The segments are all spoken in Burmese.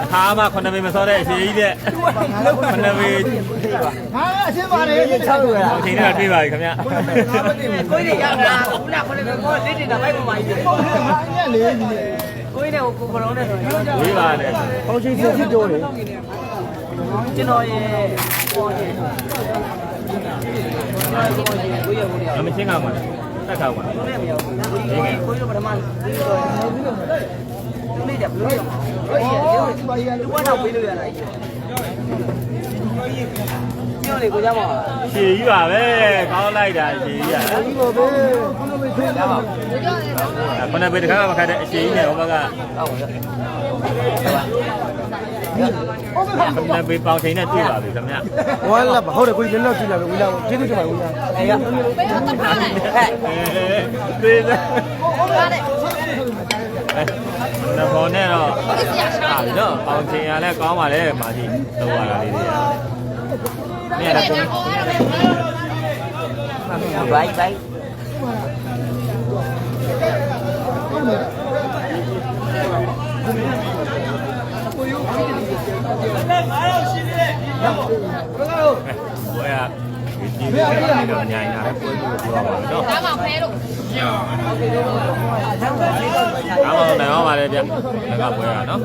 他嘛，可能没说的，是一点，可能没。先把那个抄出来。我听着对吧？怎么样？ကိုကြီးရတာခုနကခုနကကိုလေးတင်တာလိုက်ပေါ်မှာကြီးကိုကြီးနဲ့ကိုကလုံးနဲ့ဆိုရင် ဝေးပါတယ် ပေါင်းချင်းဖြစ်ပြောတယ် ကျွန်တော်ရဲ့ဟောတယ်ကိုရကိုရ အမချင်းကမှာတက်ခါမှာ ကိုနဲ့မရောက်ကိုကြီးပထမပြီးတော့သူလေးတယ်ဘလို့ကိုကြီးလူကတော့ပေးလို့ရတာကြီးပြောလေကိုကြမှာ ရှည်ကြီးပါပဲကောင်းလိုက်တာရှည်ကြီးอ่ะ ဒီလိုပဲခုနကပြေးလာပါ ခုနကတခါမှခတ်တဲ့အရှည်ကြီးနဲ့ဟိုဘက်ကခုနကပေါင်ချိန်နဲ့တွေ့ပါပြီခင်ဗျ ဝမ်းလာပါဟုတ်တယ်ကိုကြီးလက်တော့ကြည့်လာပြီဝီလာကျေးဇူးတင်ပါဝီလာ အေးရဟဲ့ တွေ့တယ်နဘောနဲ့တော့ဟာတော့ပေါင်ချိန်ရလဲကောင်းပါလေမာကြီးတော့ရတာလေးတွေนี่แหละคุณ ဘိုက်ဘိုက် ဘွဲကဒီတော့ညင်လာပွဲလို့ပြောပါတော့ ဒါမှဖဲလို့ အားလုံးနိုင်အောင်ပါလေဗျငါကပွဲရနော်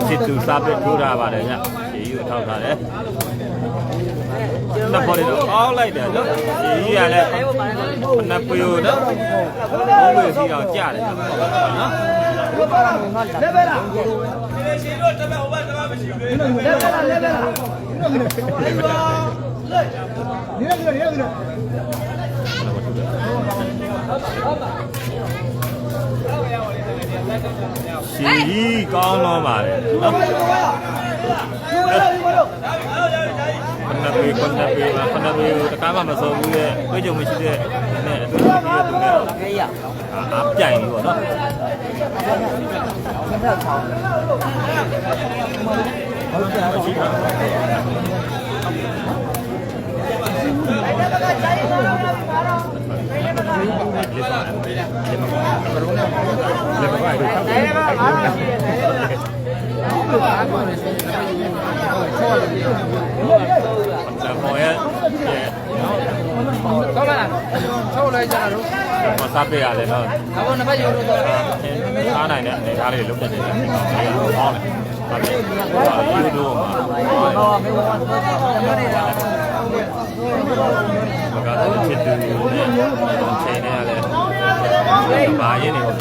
စစ်သူစားပြထိုးတာပါတယ်ဗျဒီကိုထောက်ထားတယ်နှစ်ပေါ်တော့အောင်းလိုက်တယ်နော်ဒီကလည်းနှစ်ပွေနော်ဘုံတွေစီအောင်ကြားတယ်နော်လက်ပဲလားရှင်တို့တပတ်ဟိုဘက်တပတ်မရှိဘူးလက်ပဲလားလက်ပဲလားစီကောင်းတော့ပါတယ်နော်ခုနပေတကားမှမစိုးဘူးလေတွေးကြုံမရှိတဲ့နဲ့အတူတူရဲ့သူနဲ့ အေးရ အားပြိုင်လို့ပေါ့နော် ဟုတ်တယ်ဟုတ်တယ် ပေါ်ရဲ့ကောင်းလားဆောက်လိုက်ကြတာတော့ မစားပြရတယ်နော် အခုနှစ်ပတ်ယူလို့တော့ စားနိုင်တဲ့အနေထားလေးလုံးတက်နေတယ်ဟောင်းတယ်ဟုတ်တယ်ဒီလိုမှာကတော့ချစ်သူချိန်နေရတယ်ဘာရင်းနေပေါ့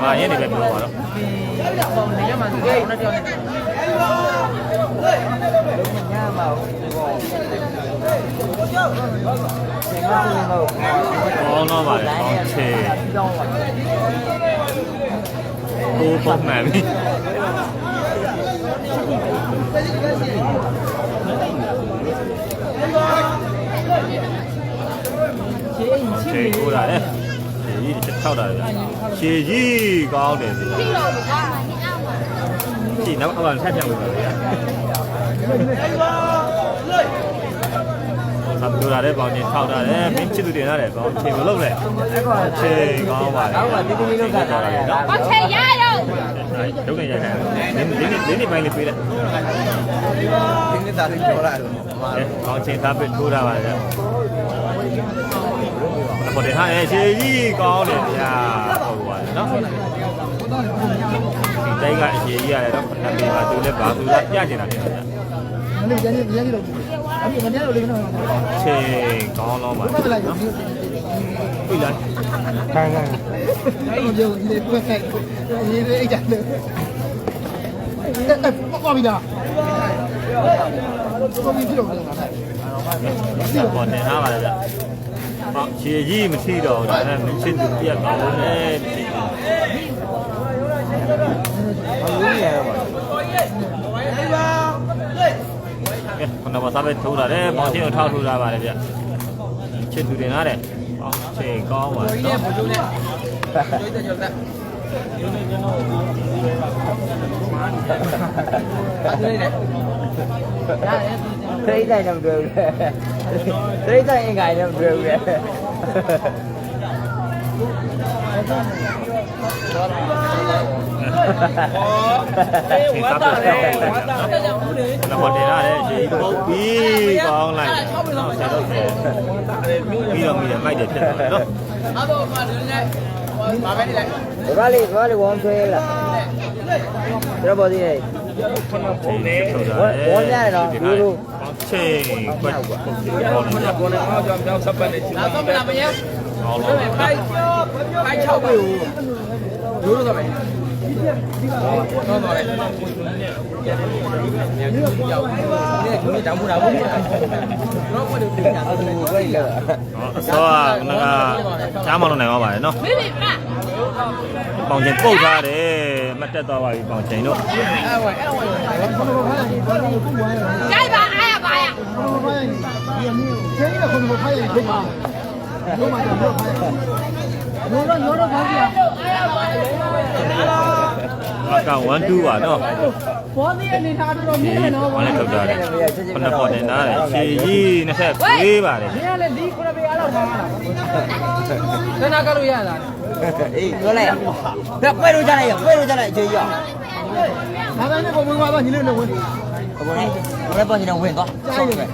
ဘာရင်းနေပဲပြောပါတော့ နေရမှာသူကနဲ့ပြောနေညမှာဟောကောင်းတော့ပါလေကောင်းချေကိုပုံမှန်ပြီချေကိုလာတယ်ချေကြီးထောက်တာလေချေကြီးကောင်းတယ်ဒီ ပြီးတော့ဘူးကွာနင်အောင်ပါ ကြည့်နောက်အောက်ဆက်ပြန်ဝင်ပါလေသပ်လို့ရတယ်ပေါင်းချင်းထောက်တာတယ်မင်းချစ်သူတင်ရတယ်ပေါင်းချင်းမလုပ်နဲ့ချေကောင်းပါလေ ကောင်းပါဒီဒီလေးလောက်ခါတာလေနော် ဘာချေရရော ဒုက္ခရိုက်တယ်ဒီနေ့ပိုင်းလေးပြေးလိုက် ဒီနေ့တာလေးပြောလိုက်လို့ ကောင်းချင်းသပ်ပြီးထိုးတာပါလေပေါ်တယ်ဟာချေကြီးကောင်းတယ်ဗျာဟုတ်ပါလေနော်ဒီတိုင်းကအချေကြီးရတယ်တော့ခဏလေးပါသူလည်းဘာသူလည်းပြကျင်တာလေဗျာ လေးကျန်နေတော့အခုမနေ့တော့လေးကတော့ ချိန်ကောင်းတော့ပါ ဘာလဲနော် ပြီလား ခိုင်းအဲ့ဒီလေပွက်ခိုင်းရေးရအိတ်တယ်ပေါ့ပြီလားကိုမင်းပြောတာ ပေါ်တင်ထားပါလေဗျဟောခြေကြီးမရှိတော့ဒါနဲ့မချစ်သူပြတ်ကောင်းတယ်ဖြစ် ခုနကစားပဲထိုးလာတယ်ပေါင်းချင်းကိုထောက်ထိုးလာပါတယ်ဗျချစ်သူတင်လာတယ်ပေါင်းချင်းကောင်းပါနော် ခရိတိုင်းတော့တွေ့ဘူးခရိတိုင်းအင်္ဂါလည်းမတွေ့ဘူးလေ ချိန်စားပဲနော်တင်လာတယ်ရေပုတ်ပြီးကောင်းလိုက်နော်ဆက်တော့ပြီးတော့မိတယ်မိုက်တယ်ဖြစ်သွားတယ်နော် ဘာလေးဝမ်းဆွဲလာကျွန်တော်ပေါ်သေးတယ် ချိန်ထုတ်တာချိန်ကွက်ပုတ်ပြီးကောင်းတယ်ဗျ ကိုယ်နဲ့ကြောင်ပြောင်းစပတ်နေချင်တာတော့မလားမရဲ့ ကောင်းလို့ ခိုင်6ပြီရိုးရိုးတော့ပဲတော့တော့လေရောက်နေကျွန်တော်တောင်းမှုတာဘူးတော့ဘယ်လိုတင်တာလဲ ဘယ်လို အစောကချားမလို့နိုင်ပါပါတယ်နော် မိမိပါ ပေါင်ချင်းပုတ်ထားတယ်မတက်သွားပါဘူးပေါင်ချင်းတို့ အဲ့ဝိုင်းကြိုက်ပါအားရပါရ ကျင်းနေခုနကဖိုင်ရုံးမှာတော့ဖိုင်ရောဖိုင်ရ အက1 2ပါနော် ဘောသေးအနေထားတော့မြင်နေတော့ ဘာလဲထုတ်တာလဲခုနပေါ်တင်ထားတယ်ရှည်ကြီး20ဝေးပါတယ် မင်းကလည်းဒီခုနပေအားလောက်ပါလား တနာကလို့ရလား အေးပြောလိုက်ရပွဲလို့ကြလိုက်အကျေကြီးရ ဒါပဲနဲ့ကိုဝင်သွားတော့ညီလေးနဲ့ဝင် ဘယ်လိုပေါ်နေတော့ဝင်သွားဆုံးတယ်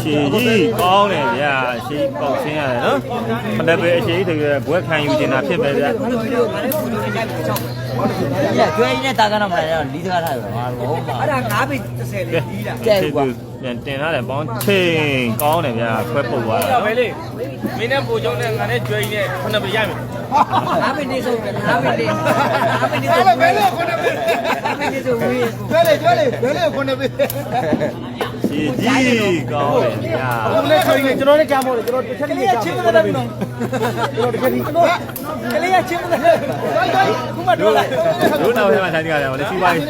ရှည်ကြီးကောင်းတယ်ဗျာရှည်ပေါက်ဆင်းရတယ်နော်ခဏပဲအရှည်ကြီးတကယ်ဘွဲခံယူနေတာဖြစ်ပဲဗျာ ကျွဲကြီးနဲ့တာကတော့မလာတော့လီးကားထားရပါလုံးပါအဲ့ဒါ9ပေ30လေးလီးတာကျဲကွာ ပြန်တင်ထားတယ်ပေါင်းချိန်ကောင်းတယ်ဗျာခွဲပုတ်သွားတယ် ပဲလေမင်းနဲ့ပူချုံနဲ့ငါနဲ့ကျွေးနဲ့ခုနပြရမယ် 9ပေနေဆုံးတယ်9ပေနေဘယ်လိုခုနပေ 9ပေနေဆုံးဝေး ကျွဲလေခုနပေ ရှည်ကြီးကောင်းတယ်ဗျာ ကိုလည်းခိုင်းနေကျွန်တော်လည်းကြားမို့လေကျွန်တော်တစ်ချက်လေးကြားချင်းမတယ်ဘူးနော်ကျွန်တော်တစ်ချက်လေးကလေးကချင်းမတယ်ခုမှတော့လာ တို့နောက်ထဲမှာထိုင်ကြရတယ်ဗောလေစီးပွားရေး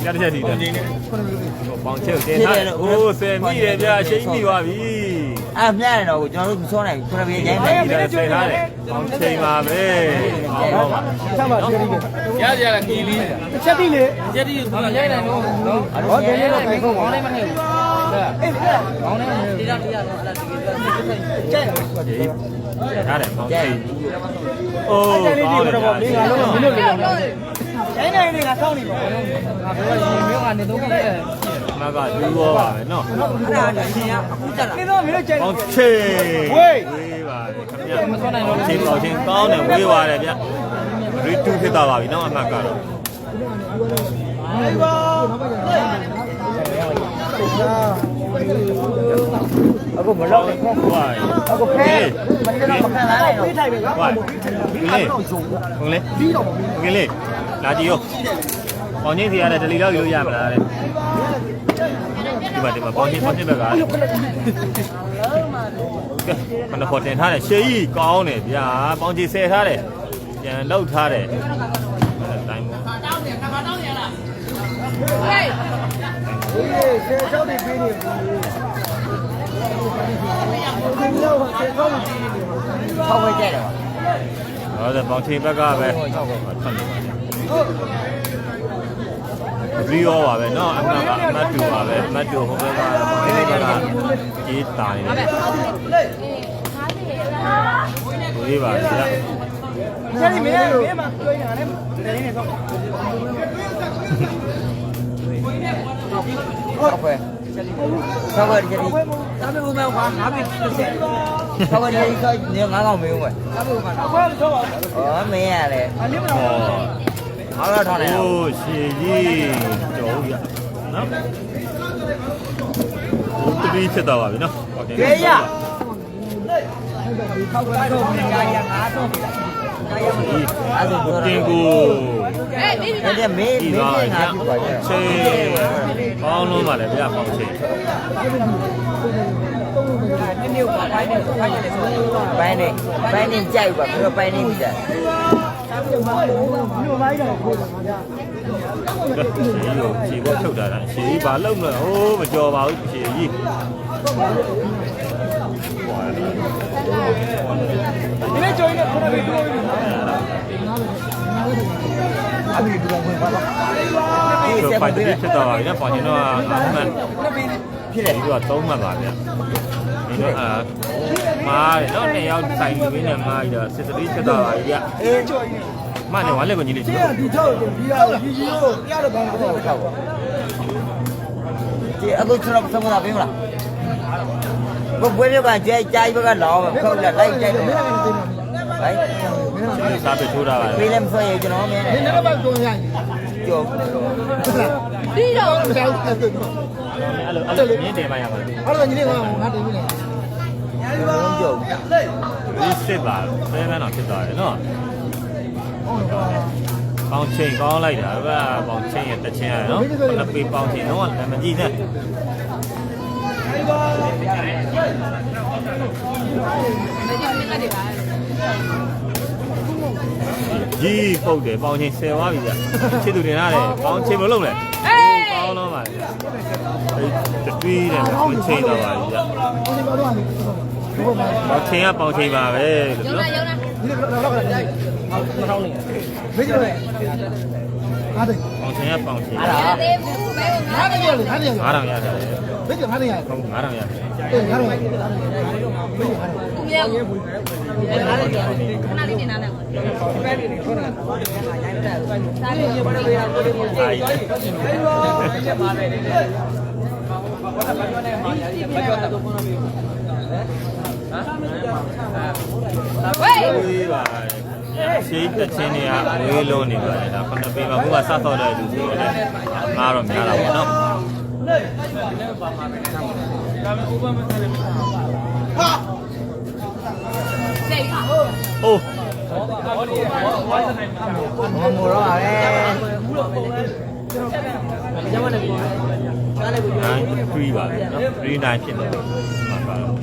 ပြတ်တစ်ချက်စီတယ်ပေါင်းချက်တင်ထားတယ်အိုးဆယ်မိတယ်ဗျာရှည်မိသွားပြီ အဲ့မြရတယ်တော့ကျွန်တော်တို့မစောနိုင်ဘူးခုနပြေရိုင်းတယ် ဒီလည်းဆယ်ထားတယ်ပေါင်းချိန်ပါပဲကောင်းတော့ပါ ချမ်းပါသေးတယ် ရကြရကီလီ တစ်ချက်ပြီးလေ ကျက်တီကရိုက်နိုင်တော့နော် ဟောဒီနေ့တော့ခိုင်းဖို့ ခေါင်းနဲ့မနေဘူးအေးခေါင်းနဲ့မနေဘူး တရားတော့အဲ့ဒါဒီက ကျဲ ထားတယ်ပေါင်းချိန်အိုးကောင်းတယ်ဗျာ မင်းကတော့မင်းတို့လည်းရိုင်းနေနေကစောင်းနေပါ ငါပြောရင်မျိုးကနေတော့ပြည့် မကဒူးရောပါပဲနော် အဲ့ဒါရှင်ကအခုတက်လာ နေတော့မင်းတို့ကျဲ ပေါင်းချိန်ဝေးပါတယ်ခင်ဗျာမဆွနိုင်တော့ချိန်ပေါင်းချိန်ကောင်းတယ်ဝေးပါတယ်ဗျရီတူဖြစ်သွားပါပြီနော်အမှတ်ကတော့ အခုမလောက်ဘူး ဝိုင်း အခုဖဲမနေ့တော့မခံလာနိုင်တော့ပြေးထိုင်ပဲ ဝိုင်းဟုတ်လေဟုတ်လေလာကြည့်ရောပေါင်းချင်းစီရတဲ့ဒလီလောက်ယူလို့ရမလားတဲ့ဒီမှာပေါင်းချင်းဘက်ကကဲမနဖို့တင်ထားတယ်ရှေးကြီးကောင်းတယ်ဗျာပေါင်းချင်းဆယ်ထားတယ်ပြန်လောက်ထားတယ်တိုင်းပေါ့ ဟေး ဆယ်ချောင်းနေပြီးနေဘူးခင်ဗျားကဆယ်ချောင်းနေပြီးနေ ထောက်ဝဲကြတယ်ပါ ဟောပေါင်းချင်းဘက်ကပဲထွက်နေပါတယ်ရီရောပါပဲเนาะအမှတ်ကအမှတ်တူပါပဲအမှတ်တူဟိုဘက်ကဒီဘက်ကကြီးတာနေတယ်ဒီပါဗျာ ကျဲနေမင်းတို့မင်းမတွေ့နေတာနဲ့တည်းနေတော့ ထောက်ဝဲထောက်ဝဲကြည့်ဒါပေမဲ့ဘာ9ပေ30ထောက်ဝဲကြည့်ဆိုနေ9កောင်မင်းဝဲဒါပေမဲ့ ဘယ်လိုတော့ ဩမင်းရတယ် အလင်းမတော် အားတော့ထောက်နေတော့ โอ้ရှည်ကြီးကျော်ရနော် 63ဖြစ်သွားပါပြီနော် ကဲရထောက်တော့ကြာရငါတော့ကြာရမလို့အဲ့ဒါပြော တင်ကို တဲ့မေး ဒီ မေး ပါ ငါ ည ပြပါရဲ့ ချေပေါင်းလုံးပါလေဗျာပေါင်းချေ နည်းနည်းကပိုင်းနေကြိုက်ပါပြောပိုင်းနေပြီတဲ့ ခြေကိုဖြုတ်တာလားခြေကြီးဘာလုံးမလဲဟိုးမကြော်ပါဘူးခြေကြီး ဒီနေ့ကြော်ရင်ခုနကပြောပြီး ဆိုဖိုက်တစ်ဖြစ်သွားပါပြီနော်ပေါင်ချင်တော့အမှန် ဖြစ်တယ် ဒီက3မှတ်ပါဗျာဒီတော့မားတယ်နော်2ယောက်ဆိုင်လူရင်းနဲ့မားပြီးတော့စစ်စတီးဖြစ်သွားပါပြီဗျာ အေးကြော်ရင် မနဲ့ဝါလက်ကိုညီလေး ဒီ ကြည့် ကဒီထောက်ဒီရဒီကြီးကိုပြတော့ကောင်းတော့ထောက်ပါ ဒီအခုကျွန်တော်သုံးတာပေးမလားဘယ်ဘွေးကကြိုက်ကြိုက်ဘက်ကလောင်းခေါက်လိုက်လိုက်ကြိုက်တယ် မင်းလည်းသိမှာ ဟိုက် စားပြထိုးတာပါ ပေးလည်းမဆွဲရကျွန်တော်မြင် နင်း တယ် လည်းပဲကြော်ရရင် ကြော် ဒီတော့ အဲ့လို အဲ့လိုမြင်းတင်ပါရပါလိမ့် အဲ့လိုညီလေးကငါတင်ပြီလေ လုံးကြော် ဒီစစ်ပါဆဲမန်းတော့ဖြစ်သွားတယ်နော်ပေါင်ချိန်ကောင်းလိုက်တာဗျာပေါင်ချိန်ရဲ့တစ်ချင်းရနော်နှစ်ပေပေါင်ချိန်တော့လည်းမကြည့်နဲ့ကြီးပုတ်တယ်ပေါင်ချိန်10သွားပြီဗျချစ်သူတင်ရတယ်ပေါင်ချိန်မလုံးလဲကောင်းတော့ပါဗျတတွီးတယ်ပေါင်ချိန်တော့ပါဗျ ဒီလိုတော့ဒီဘောမှာ ပေါင်ချိန်ကပေါင်ချိန်ပါပဲလို့နော် ရုံနာ ဒီလိုတော့ကြိုက်မထောင်းနေဘေးကျလေအားတယ် ပေါင်ချိန်ကပေါင်ချိန် အဲ့ဒါ သေးဘူးဘယ်ကိုငါ အားတယ်လေအားတယ် 9000ရတယ် ဘေးကျအားတယ်ရ ဟုတ်9000ရတယ် အေးငါတို့ သူမြောက်ခဏလေးတင်နာနဲ့ပဲနေခေါ်နေတာစားရရပါလေရကိုလေးကိုကြည့်ရပါတယ်ဟေး ဝေးပါရှိတချင်းတွေကဝေးလုံးနေပါတယ်ဒါ9ပေမှာဘုရားစဆော့တဲ့လူဆိုတော့ငါတော့များတာပေါ့နော် စိတ် အိုး မောတော့ပါပဲ 3ပါနော်39ဖြစ်တယ်မှာပါတော့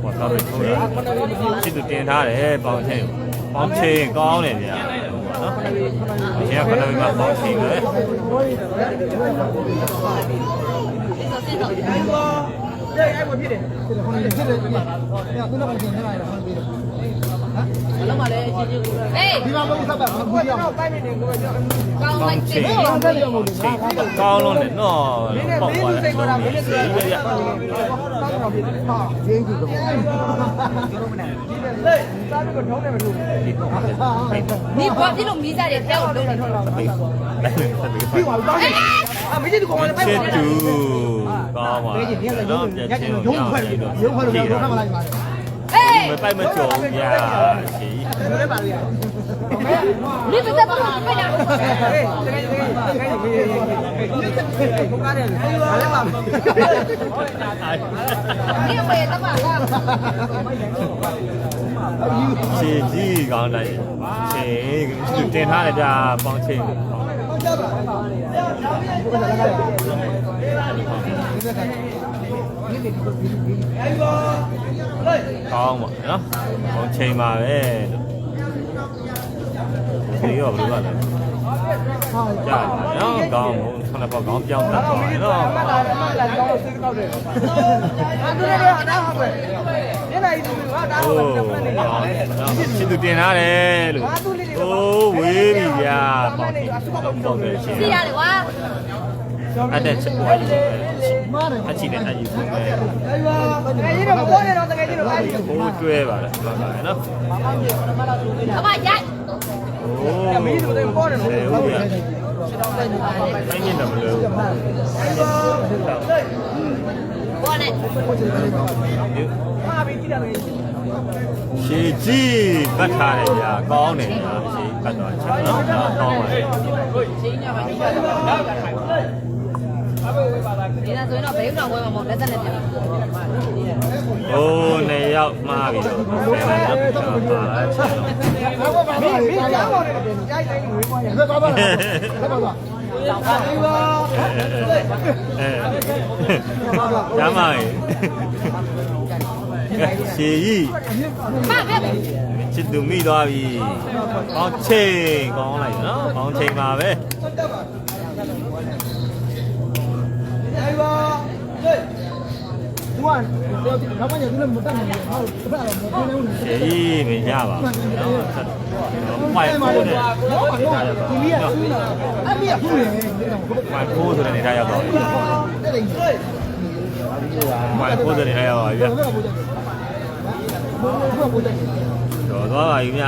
ပေါ်တော့ထိုးတာစစ်သူတင်ထားတယ်ပေါင်ချင်းကောင်းတယ်ဗျာနော်ဒီက9ပေမှာပေါင်ချင်းပဲ စိတ်တော့ ဖြစ်တယ်ဖြစ်တယ်ညခုနကကျင်နေတာဟောပြီးတော့ လုံးမလဲအချင်းချင်းကိုဟေး ဒီမှာမဟုတ်တာဘူးပြောင်း ကောင်းလိုက်တယ် ကောင်းလုံးတယ်နော်ပေါက်သွားတယ်ဒီပဲရ ရင်းကြီးကဘော 你ဘာဖြစ်လို့မိစားတယ်တောက်လုံးနေတော့ ပြီးသွားပြီ အမေကြီးကလည်းပဲ ချစ်တူကောင်းပါတော့ပြချင်းကိုရောင်းနေတော့ ရုံးခွဲလို့တော့ခမလိုက်ပါ ဟေး မပိုက်မကြော်ဗျာရှိ 你不在帮我快点 ကိုကားတယ်ဘာလဲပါ 你回来干嘛啦 ရှေကြီးကောင်းလိုက်ရှေတင်ထားတယ်ဗျာပေါင်းချင်းကောင်းပါနော်ပေါင်းချင်းပါပဲဒီရောဘယ်လိုလဲကြာနော်ကောင်းခဏပေါ့ကောင်းပြောင်းတတ်သွားတယ်နော် မှတ်လာတယ်ကောင်းစိတ်ကောက်တယ်ဟာသူလည်းတော့အတားဟုတ်ပဲညနေကြီးသူကအတားဟုတ်ပဲပြန်နေတယ် ချစ်သူတင်ထားတယ်လို့โอ้ဝေးပြီဗျာပေါင်းတယ်ရှင်း 是呀的哇 အဲ့တဲ့ချက်ပွားကြီးအချီနဲ့အယူဆုံးပဲ တကယ်ကြီးတော့မပေါ်နေတော့တကယ်ကြီးတော့အားကြီး ဟိုးတွဲပါလားမှန်ပါတယ်နော် 阿爸呀 โอ้မင်းတို့လည်းပေါ်တယ်နော်ဟုတ်ဗျာတိုင်းနေတော့မလို့ 过来 ဒီ ရှေကြီးပတ်ထားတယ်ဗျာကောင်းတယ်ဗျာရှေပတ်သွားချင်နော်ကောင်းပါတယ် ဒီလားဆိုရင်တော့ဘယ်ဦးတော်ဝဲမှာမဟုတ်လက်သက်နဲ့ပြန် โอ้နေရောက်မှားပြီတော့ဆယ်လာတော့ပါလာချင်တော့ မင်းကြားပါနဲ့ကြားတိုင်းဝေးပွားရဆက်ပါပါဆက်ပါပါရမ်းပါရဲ့ရှေကြီး ပါပဲ ချစ်သူမိသွားပြီကောင်းချိန်ကောင်းလိုက်နော်ကောင်းချိန်ပါပဲ သူကနောက်မှညသူလည်းမတတ်နိုင်ဘူးဟောတစ်ဖက်တော့မပြောနိုင်ဘူး ရှေကြီးမရပါဘူးနော်မိုင်ဖိုးနဲ့နေတာရပါ ဒီမီးကအမီးကဖူးနေတယ် မိုင်ဖိုးဆိုတဲ့နေတာရပါဘူးမိုင်ဖိုးဆိုတဲ့နေတာရပါပြီဗျတော်သွားပါပြီဗျ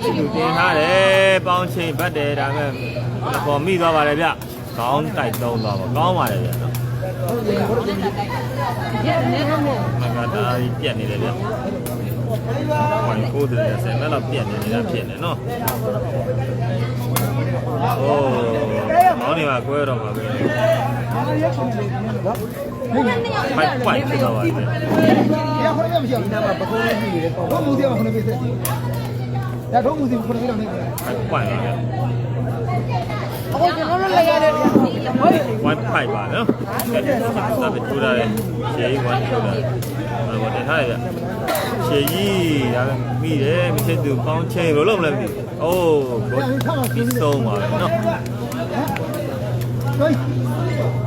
ချစ်သူတင်ထားတယ်ပေါင်းချိန်ပတ်တယ်ဒါမဲ့ပေါ်မိသွားပါတယ်ဗျကောင်းတိုက်သုံးသွားပါကောင်းပါတယ်ဗျနော် ရဲ့နည်းနည်း မကတာကြီးပြက်နေတယ်ဗျ။ဘာကိုတယ်ဆယ်မဲ့တော့ပြက်နေတာဖြစ်နေနော်။အိုးမောင်းနေမှာကွဲတော့မှာပဲ။မိုက်ပွိုက်ဖြစ်သွားပါပြီ။ ရခေါ်ရမရှိဘူးဒီမှာပကုံးလေးပြီးတယ်တော့မူစီမှာခုနပေးဆက်တယ်ဒါတော့မူစီခုနပေးတော့နေတယ် မိုက်ပွိုက်ပါဗျ။ အခုကျွန်တော်တို့လည်းရတယ် ဝမ်ဖိုက်ပါနော်။ဒါပဲထူတာလေ။ရှေးဝမ်ထူတာ။ဘာလို့တင်ထားရဗျ။ရှေးကြီးဒါပဲမိတယ်မချစ်သူကောင်းချင်းဘယ်လိုလုပ်မလဲမသိဘူး။အိုးကိုပြီးဆုံးပါပဲနော်။ ဟို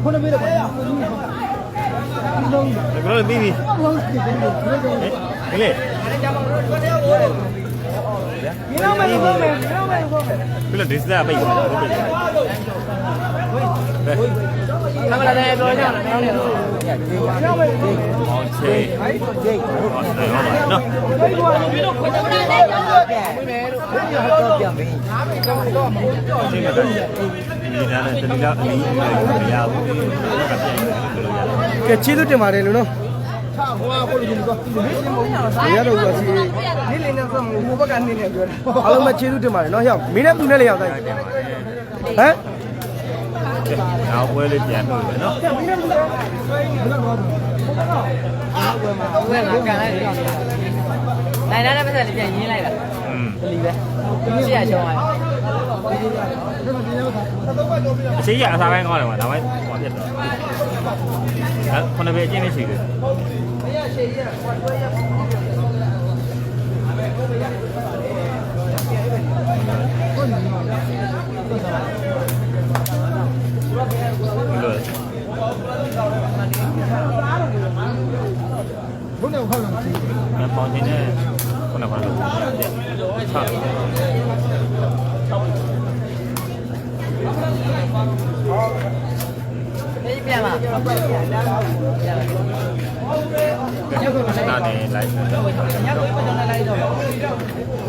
ခုနပေးတော့ဘာလဲ ဒါကတော့ပြီးပြီ။ဟဲ့လေ မင်းတို့မင်းတို့မင်းတို့ ဘယ်လိုဒီစတာပိတ်သွားလဲ 他们来来多少？ အော်ချေဟုတ်ပါနော် ကိုယ်တိုင်လည်းကြောက်တော့တယ် ဒီမှာဒီနာနဲ့တတိယအလီမရဘူးကပြန်ရတယ် ကဲချီးသူတင်ပါတယ်လို့နော်ရတော့ကွာစီနေလင်းနေဆိုဟိုဘက်ကနေနေပြောတယ်အားလုံးမချီးသူတင်ပါတယ်နော်ဟျောက်မင်းနဲ့သူနဲ့လည်းရောက်တိုင်းဟမ် နောက်ပွဲလေးပြန်လို့ပဲနော် ဝဲငါကန်လိုက်တယ်နိုင်တဲ့ပတ်သက်လေးပြန်ရင်းလိုက်တာ อืม ဒီပဲရှေ့ရချောင်းလိုက် အရှိရအစားပိုင်းကောင်းတယ်ကွာဒါမှဟောပြတ်တော့ခုနပဲအချင်းလေးရှိတယ်လို့ ဘုန်းတော်ခေါ်လို့ချီး မပေါင်းခြင်းနဲ့ခုနကလိုရတယ်ချာ ဒီပြန်လာ ဒါနဲ့လိုက်